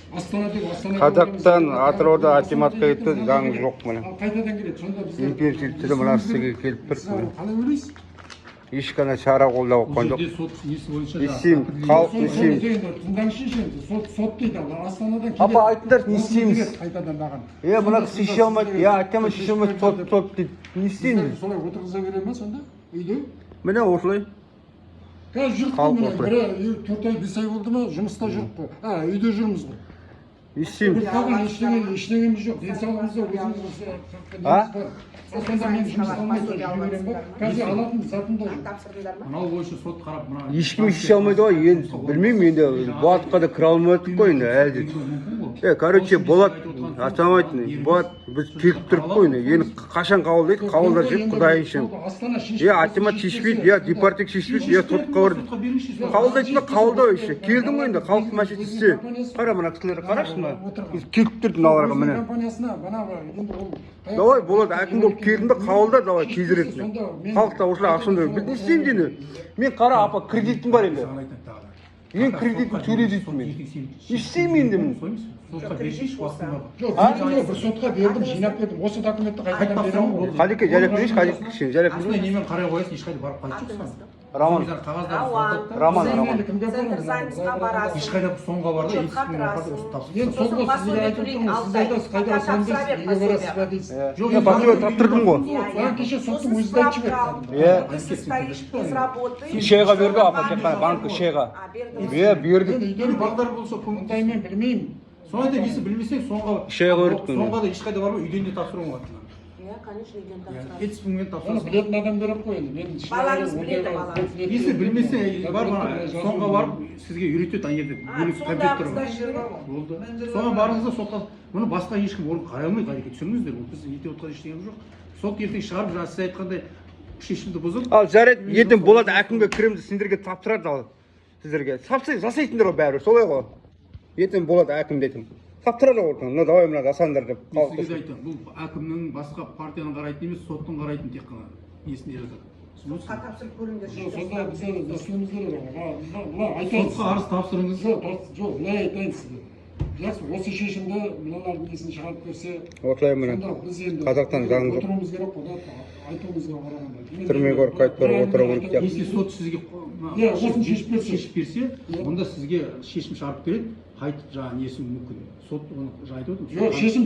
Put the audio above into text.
Қазақтан Атырауда акиматқа кетті, заң жоқ міне. Қайтадан келеді. Сонда біз Интенсивті мына сізге келіп тұр. қалай ойлайсыз? Ешқандай шара қолдап отқан жоқ. Естеймін, халық естеймін. Тыңдаңызшы енді, сот дейді. Астанадан келеді. Апа айтыңдар, не істейміз? Қайтадан маған. Мына шеше алмайды, айтамын шеше алмайды, сот дейді. Не істейміз? Солай отырғыза бере ма сонда? Үйде? Міне осылай. Қазір жүріп қой, бірі 4 ай 5 ай болды ма, жұмыста жүріп қой. Үйде жүрміз ғой. Естейміз. Ештеңеміз жоқ, денсаулығымызда өзіміз сонда мен жұмысқа алмай жүгірем ба? Қазір алатын затым да жоқ. Мынау бойынша сот қарап, Ешкім шеше алмайды ғой, енді білмеймін, енді бұл атқа да кіре алмадық қой енді әлде. Короче, болады, атамайтын, болады, біз келіп тұрып қой енді қашан қабылдайды, қабылдар жеп құдай үшін. Атимат шешпейді, департик шешпейді, сотқа барды. Қабылдайды ма, қабылдау еще. Келдің ғой енді, халық мәселесі. Қара мына кісілерді қарашы мына. Біз келіп тұрдық мыналарға міне. Давай, болады, әкім болып келдің бе, қабылда, давай, тезірек. Халықта осылай ақшаны беріп. Біз не істейміз енді? Мен қара, апа, кредитім бар енді. Мен кредитім төле дейсің мен. Не істеймін енді мен? сотқа бершейші уақытында. Жоқ, бір сотқа бердім, жинап бердім. Осы документті қайтадан беремін ғой. Қалеке, жәлеп берейінші, қалеке кішкене, жәлеп берейінші. Астына немен қарай қоясың, ешқайда барып қайтып жоқсың. Роман. Роман. Ешқайда соңға бар да, естісінің апарды осы тапсырды. Енді сотқа сізге айтып тұрмын, сіз айтасыз, қайда асамын дейсіз, үйге барасыз ба дейсіз. Жоқ, мен паспорт таптырдым ғой. Кеше соттың өзі де айтып еді. Үш айға берді апа, тек қана банк үш айға. Берді. Үйден бағдар болса, мұндай мен білмеймін. Соны да есі білмесең, соңға да ешқайда бармай, үйден де тапсыруың бар. Конечно, үйден тапсырады. Жетіспіңмен Оны тапсырасың. білетін адам керек қой енді. Балаңыз біледі, балаңыз. Есі білмесе, бар соңға барып, сізге үйретеді, аңерде бөлік компьютер бар. Болды. Соған барыңызда сотқа, мұны басқа ешкім орын қарай алмайды, әрекет түсіріңіздер. Біз ете отқан ештеңеміз жоқ. Сот ертең шығарып, жаңа сіз айтқандай шешімді бұзып. Ал жарайды, ертең болады, әкімге кіремді, сендерге тапсырады ал. Сіздерге. Жасайтындар ғой бәрі, солай ғой. Ертең болады әкім дейтін. Таптырады ғой, давай мына жасаңдар деп. Мен сізге айтамын, бұл әкімнің басқа партияның қарайтын емес, соттың қарайтын тек қана несіне жазады. Сотқа тапсырып көріңдер. Сонда біздер жасауымыз керек. Сотқа арыз тапсырыңыз. Жоқ, былай айтайын сізге. Жақсы, осы шешімді мыналардың несін шығарып берсе, осылай міне. Қазақтан заң жоқ. отыруымыз керек қой, айтуымызға қарағанда. Түрмеге барып қайтып барып отыру керек деп. Если сот сізге осыны шешіп берсе, онда сізге шешім шығарып береді, қайтып жаңа несі мүмкін. Сот оны айтып отыр. Жоқ, шешім